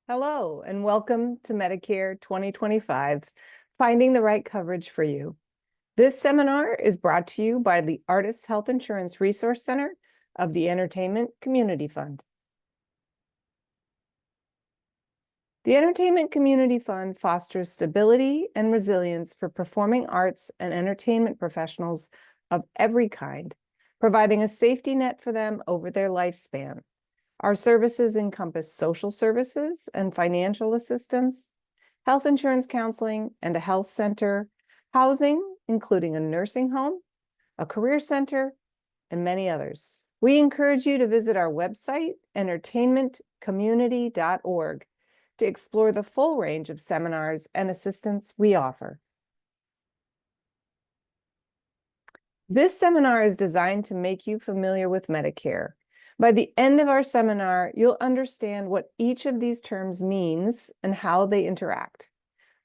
Hello, and welcome to Medicare 2025, Finding the Right Coverage for You. This seminar is brought to you by the Artists Health Insurance Resource Center of the Entertainment Community Fund. The Entertainment Community Fund fosters stability and resilience for performing arts and entertainment professionals of every kind, providing a safety net for them over their lifespan. Our services encompass social services and financial assistance, health insurance counseling and a health center, housing, including a nursing home, a career center, and many others. We encourage you to visit our website, entertainmentcommunity.org, to explore the full range of seminars and assistance we offer. This seminar is designed to make you familiar with Medicare. By the end of our seminar, you'll understand what each of these terms means and how they interact.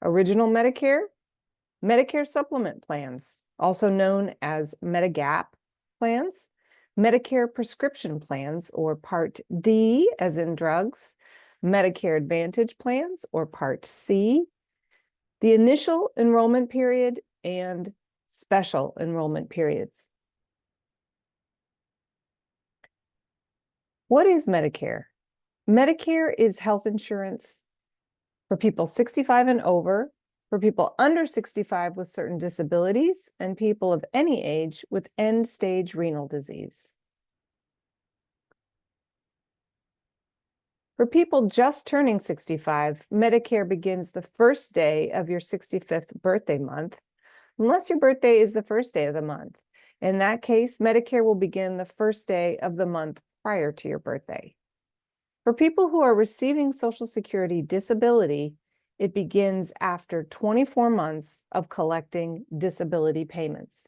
Original Medicare, Medicare supplement plans, also known as Medigap plans, Medicare prescription plans, or Part D, as in drugs, Medicare Advantage plans, or Part C, the initial enrollment period, and special enrollment periods. What is Medicare? Medicare is health insurance for people 65 and over, for people under 65 with certain disabilities, and people of any age with end-stage renal disease. For people just turning 65, Medicare begins the first day of your 65th birthday month, unless your birthday is the first day of the month. In that case, Medicare will begin the first day of the month prior to your birthday. For people who are receiving Social Security disability, it begins after 24 months of collecting disability payments.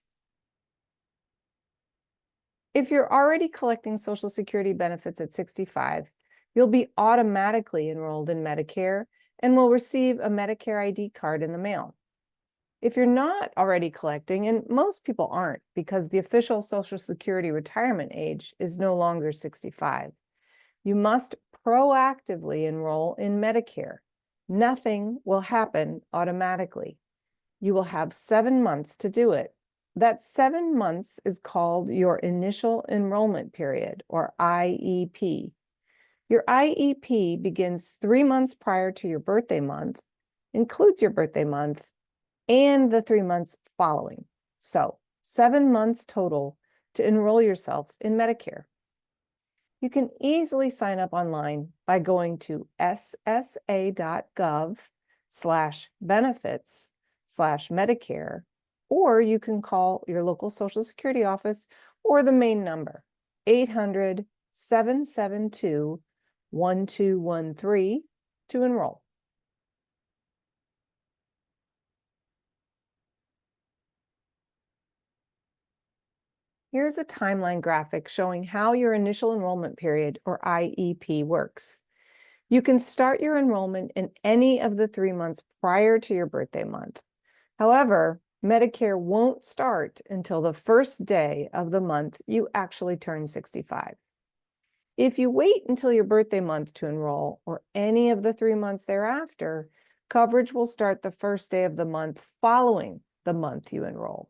If you're already collecting Social Security benefits at 65, you'll be automatically enrolled in Medicare and will receive a Medicare ID card in the mail. If you're not already collecting, and most people aren't because the official Social Security retirement age is no longer 65, you must proactively enroll in Medicare. Nothing will happen automatically. You will have 7 months to do it. That 7 months is called your initial enrollment period, or IEP. Your IEP begins 3 months prior to your birthday month, includes your birthday month, and the 3 months following. So 7 months total to enroll yourself in Medicare. You can easily sign up online by going to ssa.gov/benefits/Medicare, or you can call your local Social Security office or the main number, 800-772-1213, to enroll. Here's a timeline graphic showing how your initial enrollment period, or IEP, works. You can start your enrollment in any of the 3 months prior to your birthday month. However, Medicare won't start until the first day of the month you actually turn 65. If you wait until your birthday month to enroll, or any of the 3 months thereafter, coverage will start the first day of the month following the month you enroll.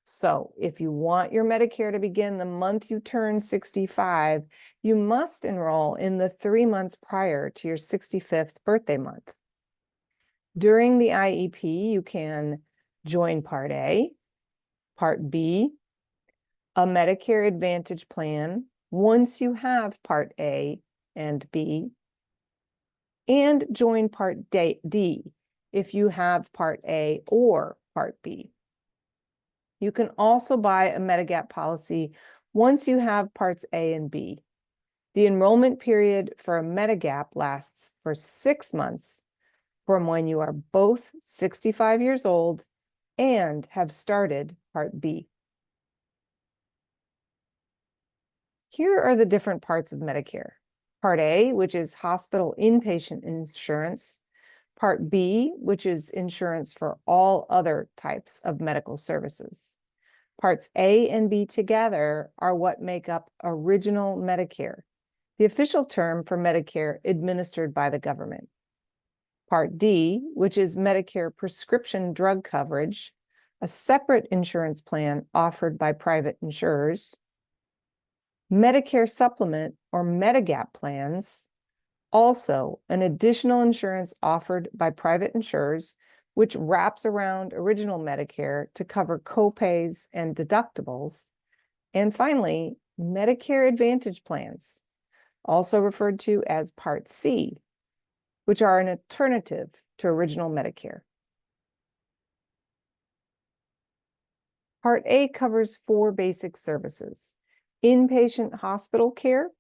So if you want your Medicare to begin the month you turn 65, you must enroll in the 3 months prior to your 65th birthday month. During the IEP, you can join Part A, Part B, a Medicare Advantage plan once you have Part A and B, and join Part D if you have Part A or Part B. You can also buy a Medigap policy once you have Parts A and B. The enrollment period for a Medigap lasts for 6 months from when you are both 65 years old and have started Part B. Here are the different parts of Medicare. Part A, which is hospital inpatient insurance. Part B, which is insurance for all other types of medical services. Parts A and B together are what make up original Medicare. the official term for Medicare administered by the government. Part D, which is Medicare prescription drug coverage, a separate insurance plan offered by private insurers. Medicare supplement or Medigap plans, also an additional insurance offered by private insurers, which wraps around original Medicare to cover copays and deductibles. And finally, Medicare Advantage plans, also referred to as Part C, which are an alternative to original Medicare. Part A covers 4 basic services: inpatient hospital care,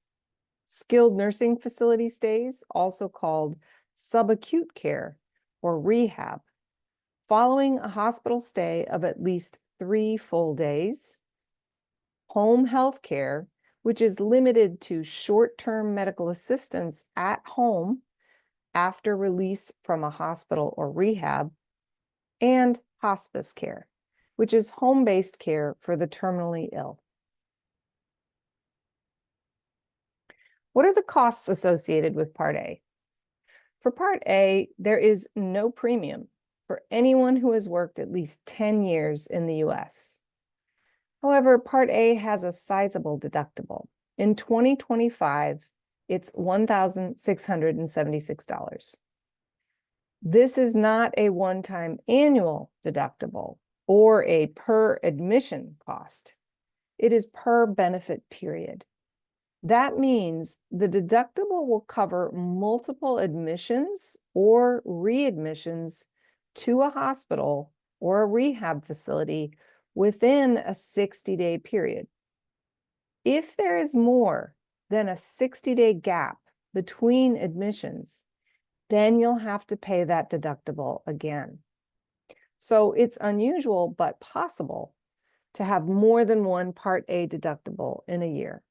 skilled nursing facility stays, also called subacute care or rehab, following a hospital stay of at least 3 full days, home health care, which is limited to short-term medical assistance at home after release from a hospital or rehab, and hospice care, which is home-based care for the terminally ill. What are the costs associated with Part A? For Part A, there is no premium for anyone who has worked at least 10 years in the US. However, Part A has a sizable deductible. In 2025, it's $1,676. This is not a one-time annual deductible or a per admission cost. It is per benefit period. That means the deductible will cover multiple admissions or readmissions to a hospital or a rehab facility within a 60-day period. If there is more than a 60-day gap between admissions, then you'll have to pay that deductible again. So it's unusual but possible to have more than one Part A deductible in a year.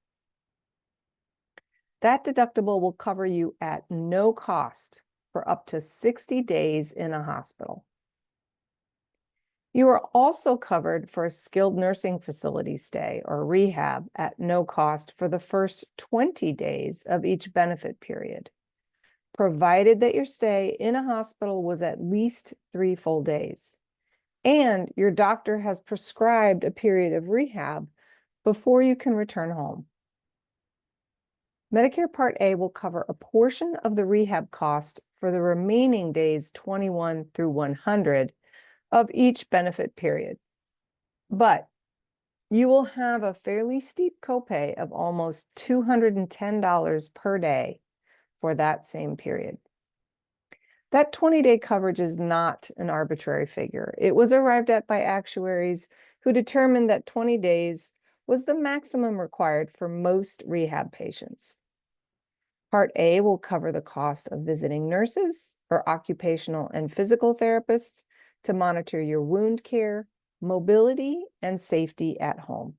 That deductible will cover you at no cost for up to 60 days in a hospital. You are also covered for a skilled nursing facility stay or rehab at no cost for the first 20 days of each benefit period, provided that your stay in a hospital was at least 3 full days, and your doctor has prescribed a period of rehab before you can return home. Medicare Part A will cover a portion of the rehab cost for the remaining days 21 through 100 of each benefit period. But you will have a fairly steep copay of almost $210 per day for that same period. That 20-day coverage is not an arbitrary figure. It was arrived at by actuaries who determined that 20 days was the maximum required for most rehab patients. Part A will cover the cost of visiting nurses or occupational and physical therapists to monitor your wound care, mobility, and safety at home.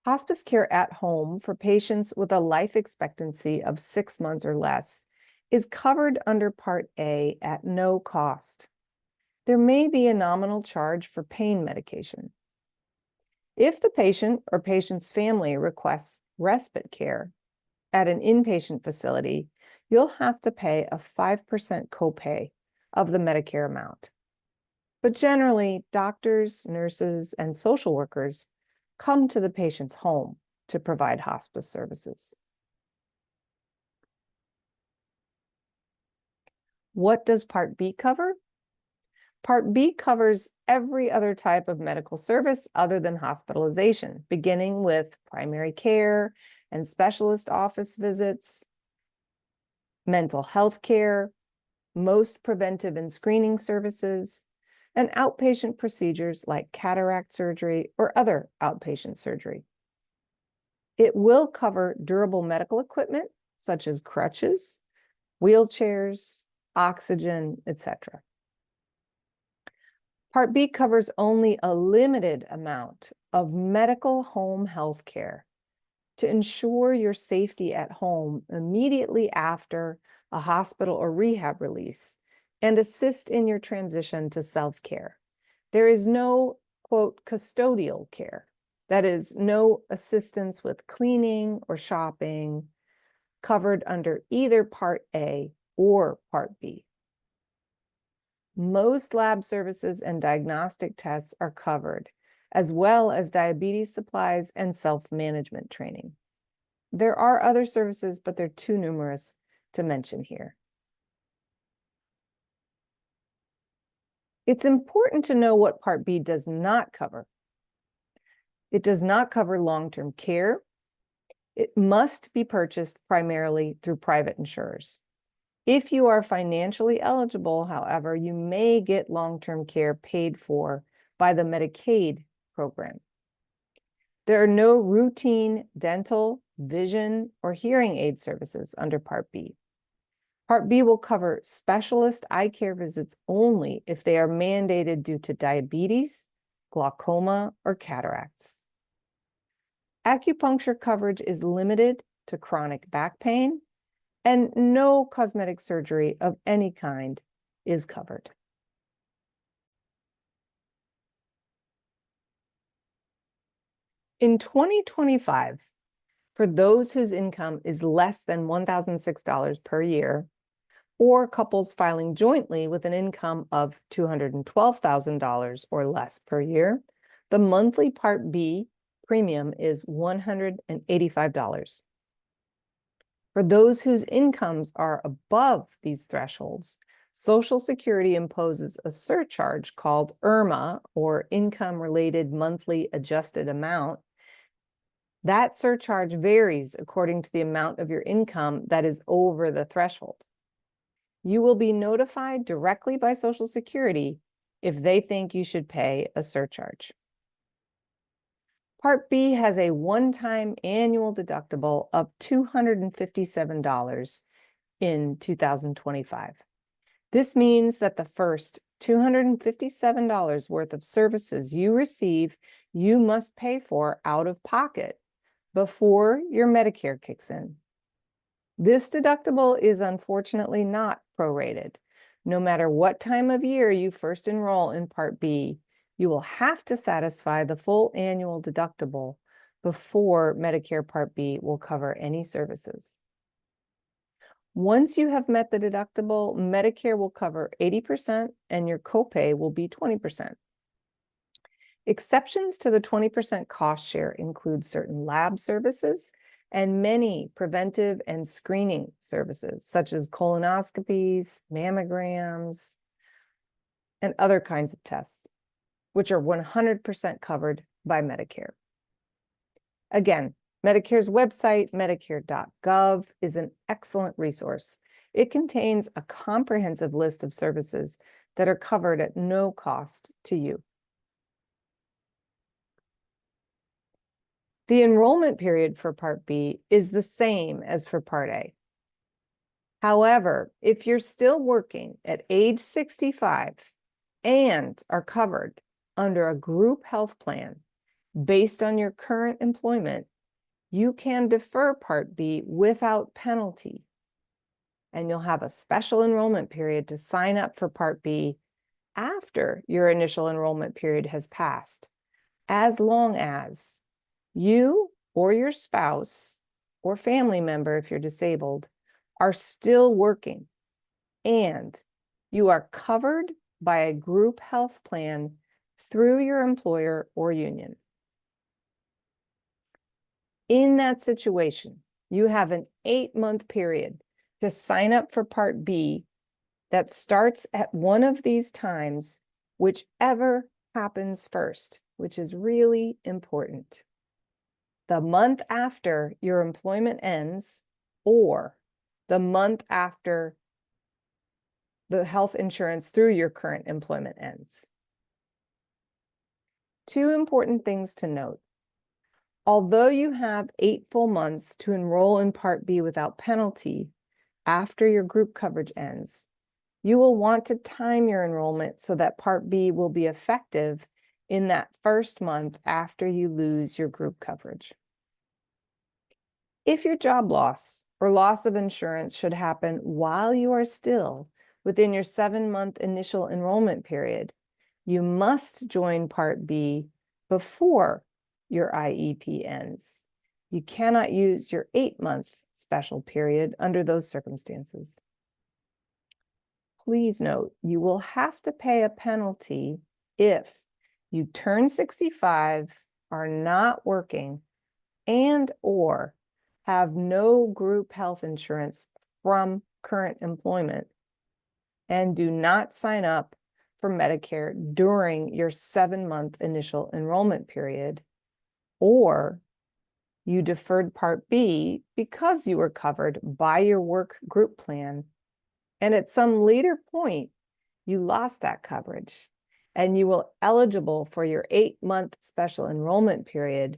Hospice care at home for patients with a life expectancy of 6 months or less is covered under Part A at no cost. There may be a nominal charge for pain medication. If the patient or patient's family requests respite care at an inpatient facility, you'll have to pay a 5% copay of the Medicare amount. But generally, doctors, nurses, and social workers come to the patient's home to provide hospice services. What does Part B cover? Part B covers every other type of medical service other than hospitalization, beginning with primary care and specialist office visits, mental health care, most preventive and screening services, and outpatient procedures like cataract surgery or other outpatient surgery. It will cover durable medical equipment such as crutches, wheelchairs, oxygen, etc. Part B covers only a limited amount of medical home health care to ensure your safety at home immediately after a hospital or rehab release and assist in your transition to self-care. There is no, quote, custodial care. That is, no assistance with cleaning or shopping, covered under either Part A or Part B. Most lab services and diagnostic tests are covered, as well as diabetes supplies and self-management training. There are other services, but they're too numerous to mention here. It's important to know what Part B does not cover. It does not cover long-term care. It must be purchased primarily through private insurers. If you are financially eligible, however, you may get long-term care paid for by the Medicaid program. There are no routine dental, vision, or hearing aid services under Part B. Part B will cover specialist eye care visits only if they are mandated due to diabetes, glaucoma, or cataracts. Acupuncture coverage is limited to chronic back pain, and no cosmetic surgery of any kind is covered. In 2025, for those whose income is less than $1,006 per year, or couples filing jointly with an income of $212,000 or less per year, the monthly Part B premium is $185. For those whose incomes are above these thresholds, Social Security imposes a surcharge called IRMA, or Income Related Monthly Adjusted Amount. That surcharge varies according to the amount of your income that is over the threshold. You will be notified directly by Social Security if they think you should pay a surcharge. Part B has a one-time annual deductible of $257 in 2025. This means that the first $257 worth of services you receive, you must pay for out of pocket before your Medicare kicks in. This deductible is unfortunately not prorated. No matter what time of year you first enroll in Part B, you will have to satisfy the full annual deductible before Medicare Part B will cover any services. Once you have met the deductible, Medicare will cover 80% and your copay will be 20%. Exceptions to the 20% cost share include certain lab services and many preventive and screening services, such as colonoscopies, mammograms, and other kinds of tests, which are 100% covered by Medicare. Again, Medicare's website, medicare.gov, is an excellent resource. It contains a comprehensive list of services that are covered at no cost to you. The enrollment period for Part B is the same as for Part A. However, if you're still working at age 65 and are covered under a group health plan based on your current employment, you can defer Part B without penalty, and you'll have a special enrollment period to sign up for Part B after your initial enrollment period has passed, as long as you or your spouse or family member, if you're disabled, are still working and you are covered by a group health plan through your employer or union. In that situation, you have an 8-month period to sign up for Part B that starts at one of these times, whichever happens first, which is really important. The month after your employment ends, or the month after the health insurance through your current employment ends. Two important things to note. Although you have 8 full months to enroll in Part B without penalty after your group coverage ends, you will want to time your enrollment so that Part B will be effective in that first month after you lose your group coverage. If your job loss or loss of insurance should happen while you are still within your 7-month initial enrollment period, you must join Part B before your IEP ends. You cannot use your 8-month special period under those circumstances. Please note, you will have to pay a penalty if you turn 65, are not working, and or have no group health insurance from current employment and do not sign up for Medicare during your 7-month initial enrollment period, or you deferred Part B because you were covered by your work group plan, and at some later point, you lost that coverage, and you were eligible for your 8-month special enrollment period,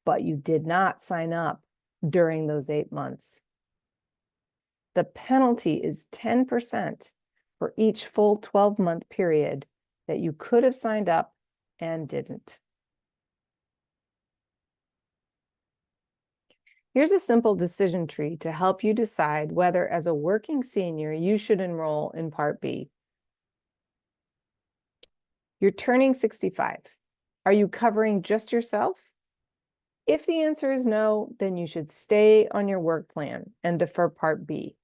but you did not sign up during those 8 months. The penalty is 10% for each full 12-month period that you could have signed up and didn't. Here's a simple decision tree to help you decide whether, as a working senior, you should enroll in Part B. You're turning 65. Are you covering just yourself? If the answer is no, then you should stay on your work plan and defer Part B.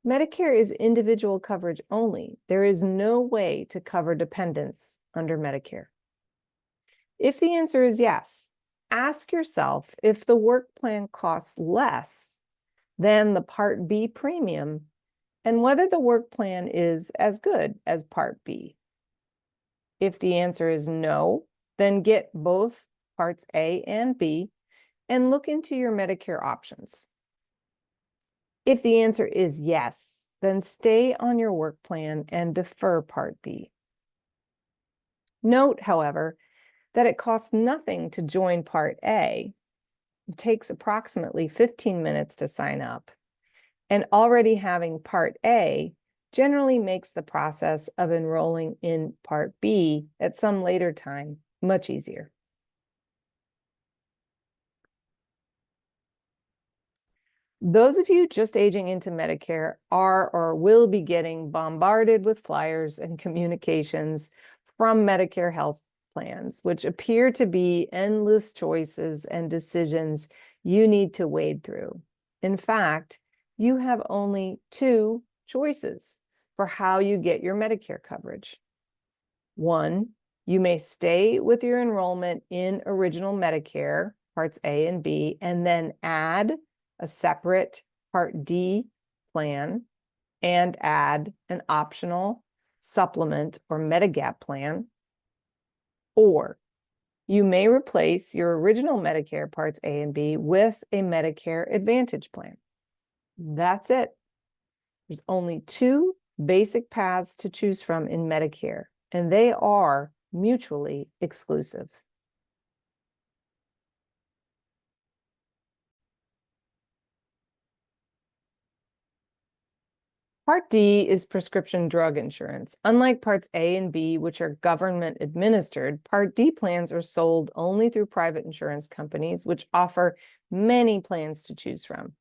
Medicare is individual coverage only. There is no way to cover dependents under Medicare. If the answer is yes, ask yourself if the work plan costs less than the Part B premium and whether the work plan is as good as Part B. If the answer is no, then get both Parts A and B and look into your Medicare options. If the answer is yes, then stay on your work plan and defer Part B. Note, however, that it costs nothing to join Part A. It takes approximately 15 minutes to sign up, and already having Part A generally makes the process of enrolling in Part B at some later time much easier. Those of you just aging into Medicare are or will be getting bombarded with flyers and communications from Medicare health plans, which appear to be endless choices and decisions you need to wade through. In fact, you have only 2 choices for how you get your Medicare coverage. 1, you may stay with your enrollment in Original Medicare, Parts A and B, and then add a separate Part D plan and add an optional supplement or Medigap plan. Or you may replace your original Medicare Parts A and B with a Medicare Advantage plan. That's it. There's only 2 basic paths to choose from in Medicare, and they are mutually exclusive. Part D is prescription drug insurance. Unlike Parts A and B, which are government administered, Part D plans are sold only through private insurance companies, which offer many plans to choose from.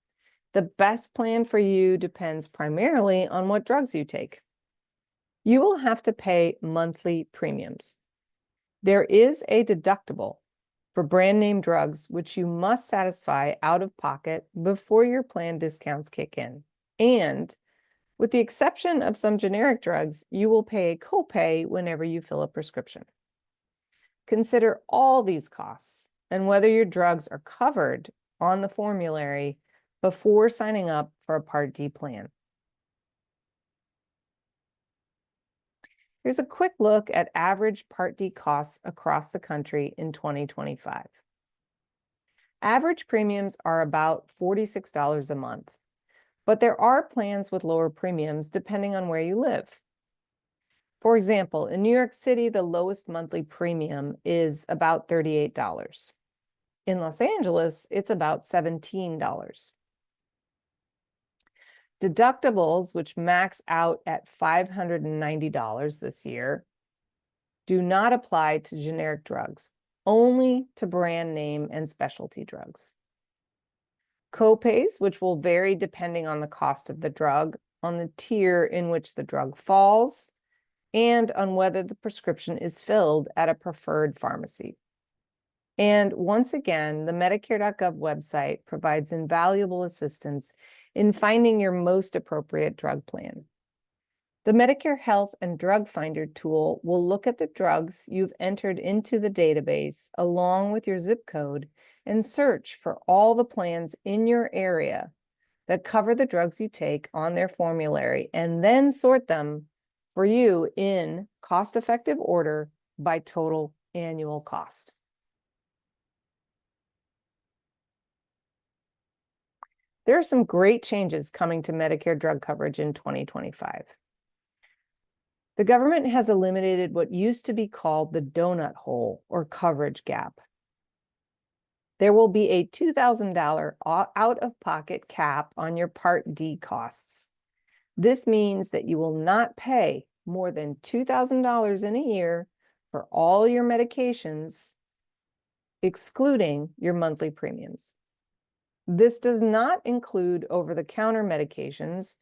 The best plan for you depends primarily on what drugs you take. You will have to pay monthly premiums. There is a deductible for brand name drugs, which you must satisfy out of pocket before your plan discounts kick in. And with the exception of some generic drugs, you will pay a copay whenever you fill a prescription. Consider all these costs and whether your drugs are covered on the formulary before signing up for a Part D plan. Here's a quick look at average Part D costs across the country in 2025. Average premiums are about $46 a month, but there are plans with lower premiums depending on where you live. For example, in New York City, the lowest monthly premium is about $38. In Los Angeles, it's about $17. Deductibles, which max out at $590 this year, do not apply to generic drugs, only to brand name and specialty drugs. Copays, which will vary depending on the cost of the drug, on the tier in which the drug falls, and on whether the prescription is filled at a preferred pharmacy. And once again, the Medicare.gov website provides invaluable assistance in finding your most appropriate drug plan. The Medicare Health and Drug Finder tool will look at the drugs you've entered into the database along with your zip code and search for all the plans in your area that cover the drugs you take on their formulary, and then sort them for you in cost-effective order by total annual cost. There are some great changes coming to Medicare drug coverage in 2025. The government has eliminated what used to be called the donut hole or coverage gap. There will be a $2,000 out-of-pocket cap on your Part D costs. This means that you will not pay more than $2,000 in a year for all your medications, excluding your monthly premiums. This does not include over-the-counter medications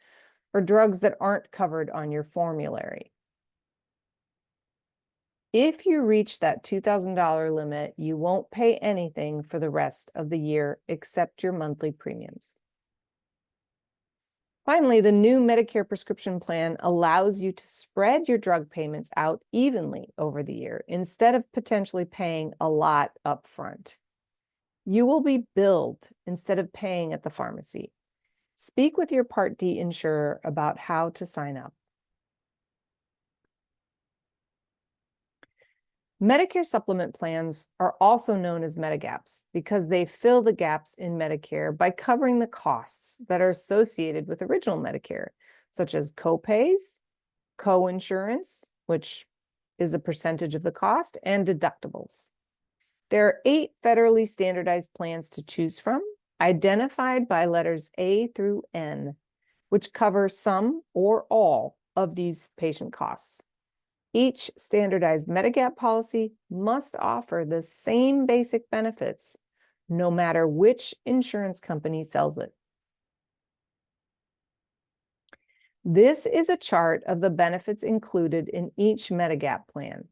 or drugs that aren't covered on your formulary. If you reach that $2,000 limit, you won't pay anything for the rest of the year except your monthly premiums. Finally, the new Medicare prescription plan allows you to spread your drug payments out evenly over the year instead of potentially paying a lot up front. You will be billed instead of paying at the pharmacy. Speak with your Part D insurer about how to sign up. Medicare supplement plans are also known as Medigaps because they fill the gaps in Medicare by covering the costs that are associated with original Medicare, such as copays, co-insurance, which is a percentage of the cost, and deductibles. There are 8 federally standardized plans to choose from, identified by letters A through N, which cover some or all of these patient costs. Each standardized Medigap policy must offer the same basic benefits, no matter which insurance company sells it. This is a chart of the benefits included in each Medigap plan.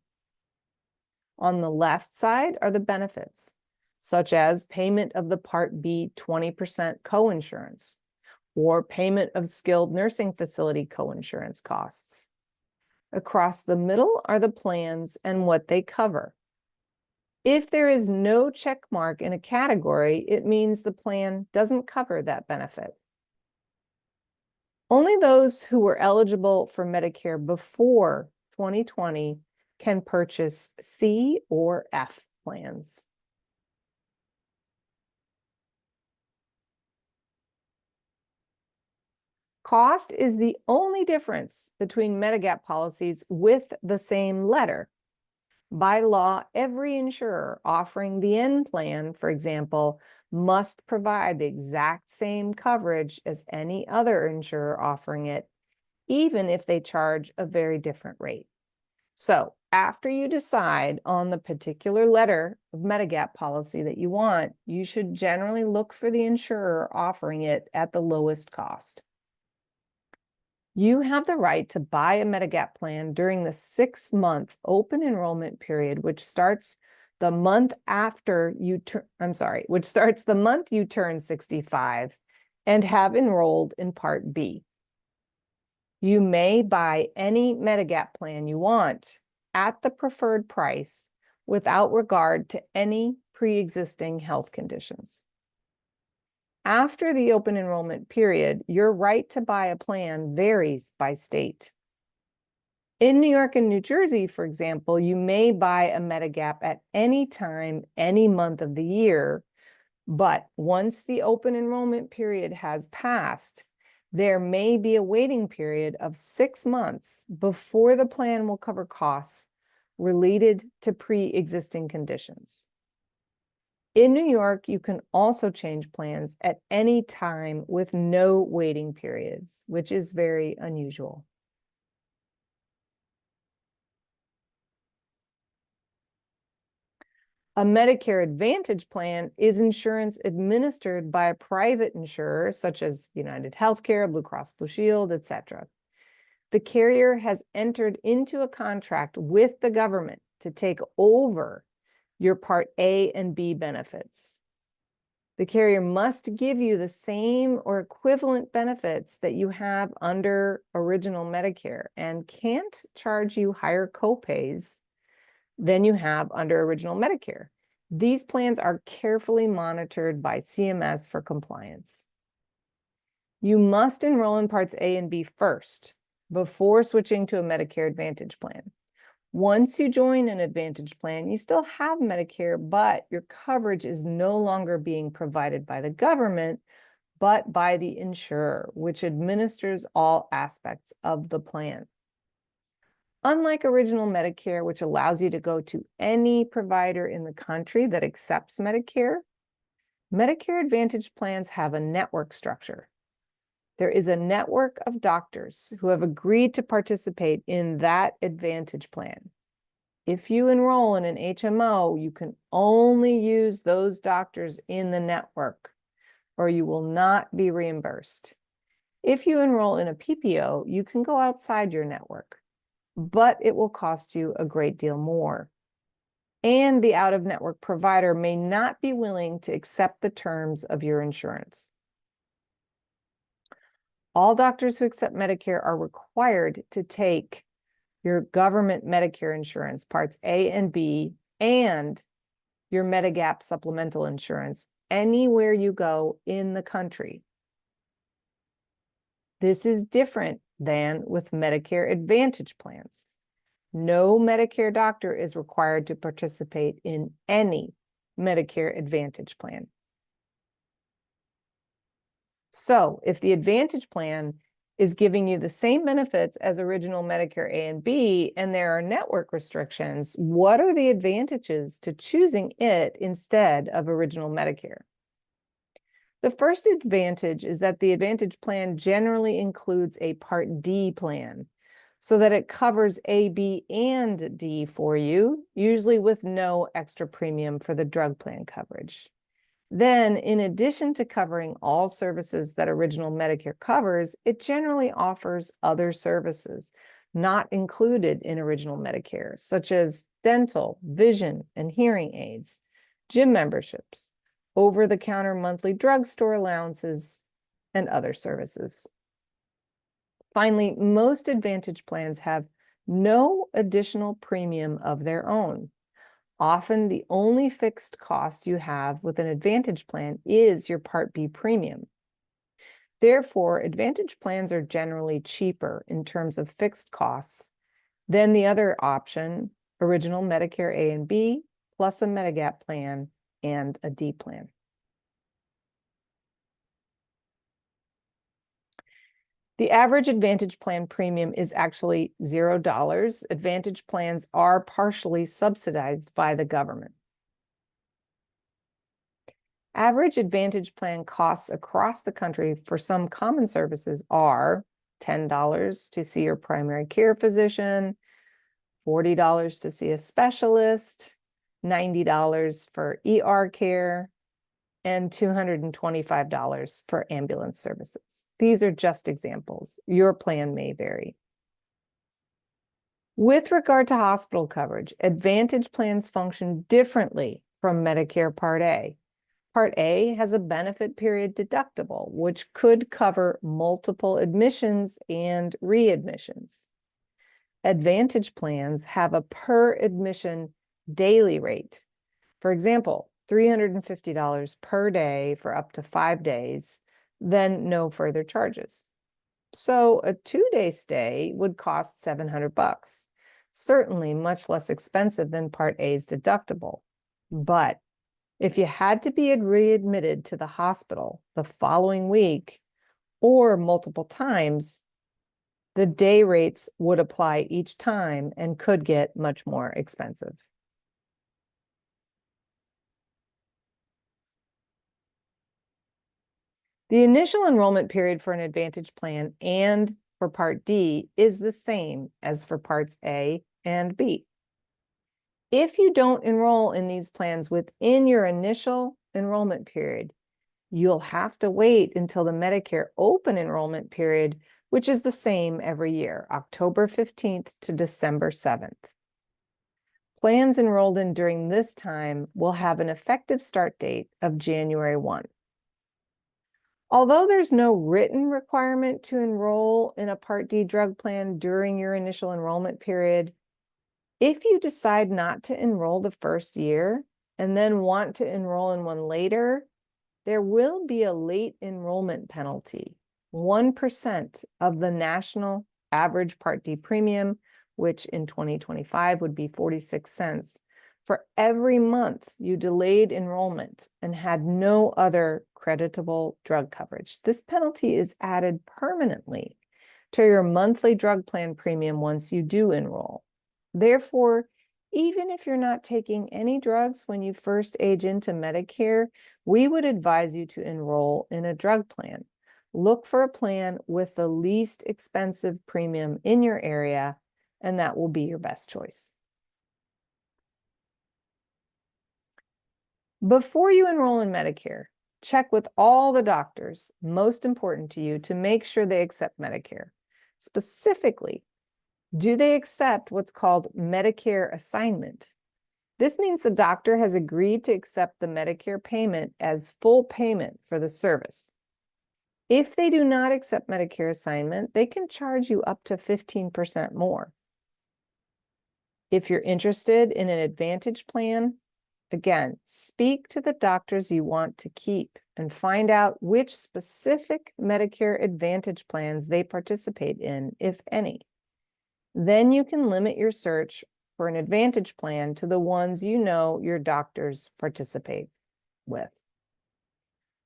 On the left side are the benefits, such as payment of the Part B 20% coinsurance, or payment of skilled nursing facility coinsurance costs. Across the middle are the plans and what they cover. If there is no check mark in a category, it means the plan doesn't cover that benefit. Only those who were eligible for Medicare before 2020 can purchase C or F plans. Cost is the only difference between Medigap policies with the same letter. By law, every insurer offering the N plan, for example, must provide the exact same coverage as any other insurer offering it, even if they charge a very different rate. So, after you decide on the particular letter of Medigap policy that you want, you should generally look for the insurer offering it at the lowest cost. You have the right to buy a Medigap plan during the 6-month open enrollment period, which starts the month you turn 65 and have enrolled in Part B. You may buy any Medigap plan you want at the preferred price without regard to any pre-existing health conditions. After the open enrollment period, your right to buy a plan varies by state. In New York and New Jersey, for example, you may buy a Medigap at any time, any month of the year, but once the open enrollment period has passed, there may be a waiting period of 6 months before the plan will cover costs related to pre-existing conditions. In New York, you can also change plans at any time with no waiting periods, which is very unusual. A Medicare Advantage plan is insurance administered by a private insurer, such as United Healthcare, Blue Cross Blue Shield, etc. The carrier has entered into a contract with the government to take over your Part A and B benefits. The carrier must give you the same or equivalent benefits that you have under original Medicare and can't charge you higher copays than you have under original Medicare. These plans are carefully monitored by CMS for compliance. You must enroll in Parts A and B first before switching to a Medicare Advantage plan. Once you join an Advantage plan, you still have Medicare, but your coverage is no longer being provided by the government, but by the insurer, which administers all aspects of the plan. Unlike original Medicare, which allows you to go to any provider in the country that accepts Medicare, Medicare Advantage plans have a network structure. There is a network of doctors who have agreed to participate in that Advantage plan. If you enroll in an HMO, you can only use those doctors in the network, or you will not be reimbursed. If you enroll in a PPO, you can go outside your network, but it will cost you a great deal more. And the out-of-network provider may not be willing to accept the terms of your insurance. All doctors who accept Medicare are required to take your government Medicare insurance, Parts A and B, and your Medigap supplemental insurance anywhere you go in the country. This is different than with Medicare Advantage plans. No Medicare doctor is required to participate in any Medicare Advantage plan. So if the Advantage plan is giving you the same benefits as original Medicare A and B, and there are network restrictions, what are the advantages to choosing it instead of original Medicare? The first advantage is that the Advantage plan generally includes a Part D plan, so that it covers A, B, and D for you, usually with no extra premium for the drug plan coverage. Then, in addition to covering all services that original Medicare covers, it generally offers other services not included in original Medicare, such as dental, vision, and hearing aids, gym memberships, over-the-counter monthly drugstore allowances, and other services. Finally, most Advantage plans have no additional premium of their own. Often, the only fixed cost you have with an Advantage plan is your Part B premium. Therefore, Advantage plans are generally cheaper in terms of fixed costs than the other option, original Medicare A and B, plus a Medigap plan and a D plan. The average Advantage plan premium is actually $0. Advantage plans are partially subsidized by the government. Average Advantage plan costs across the country for some common services are $10 to see your primary care physician, $40 to see a specialist, $90 for ER care, and $225 for ambulance services. These are just examples. Your plan may vary. With regard to hospital coverage, Advantage plans function differently from Medicare Part A. Part A has a benefit period deductible, which could cover multiple admissions and readmissions. Advantage plans have a per admission daily rate. For example, $350 per day for up to 5 days, then no further charges. So a 2-day stay would cost $700, certainly much less expensive than Part A's deductible. But if you had to be readmitted to the hospital the following week or multiple times, the day rates would apply each time and could get much more expensive. The initial enrollment period for an Advantage plan and for Part D is the same as for Parts A and B. If you don't enroll in these plans within your initial enrollment period, you'll have to wait until the Medicare open enrollment period, which is the same every year, October 15th to December 7th. Plans enrolled in during this time will have an effective start date of January 1. Although there's no written requirement to enroll in a Part D drug plan during your initial enrollment period, if you decide not to enroll the first year and then want to enroll in one later, there will be a late enrollment penalty, 1% of the national average Part D premium, which in 2025 would be 46 cents, for every month you delayed enrollment and had no other creditable drug coverage. This penalty is added permanently to your monthly drug plan premium once you do enroll. Therefore, even if you're not taking any drugs when you first age into Medicare, we would advise you to enroll in a drug plan. Look for a plan with the least expensive premium in your area, and that will be your best choice. Before you enroll in Medicare, check with all the doctors most important to you to make sure they accept Medicare. Specifically, do they accept what's called Medicare assignment? This means the doctor has agreed to accept the Medicare payment as full payment for the service. If they do not accept Medicare assignment, they can charge you up to 15% more. If you're interested in an Advantage plan, again, speak to the doctors you want to keep and find out which specific Medicare Advantage plans they participate in, if any. Then you can limit your search for an Advantage plan to the ones you know your doctors participate with.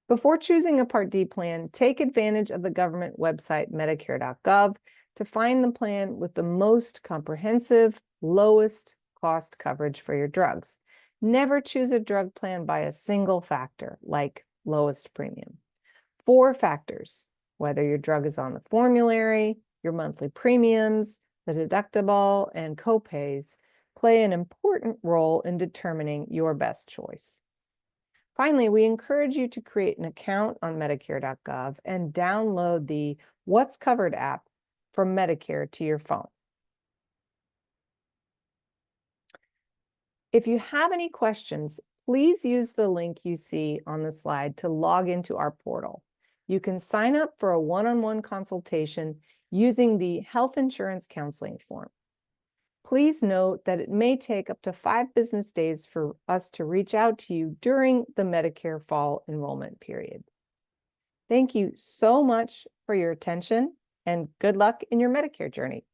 Before choosing a Part D plan, take advantage of the government website medicare.gov to find the plan with the most comprehensive, lowest cost coverage for your drugs. Never choose a drug plan by a single factor, like lowest premium. 4 factors: whether your drug is on the formulary, your monthly premiums, the deductible, and copays play an important role in determining your best choice. Finally, we encourage you to create an account on Medicare.gov and download the What's Covered app from Medicare to your phone. If you have any questions, please use the link you see on the slide to log into our portal. You can sign up for a one-on-one consultation using the health insurance counseling form. Please note that it may take up to 5 business days for us to reach out to you during the Medicare fall enrollment period. Thank you so much for your attention, and good luck in your Medicare journey.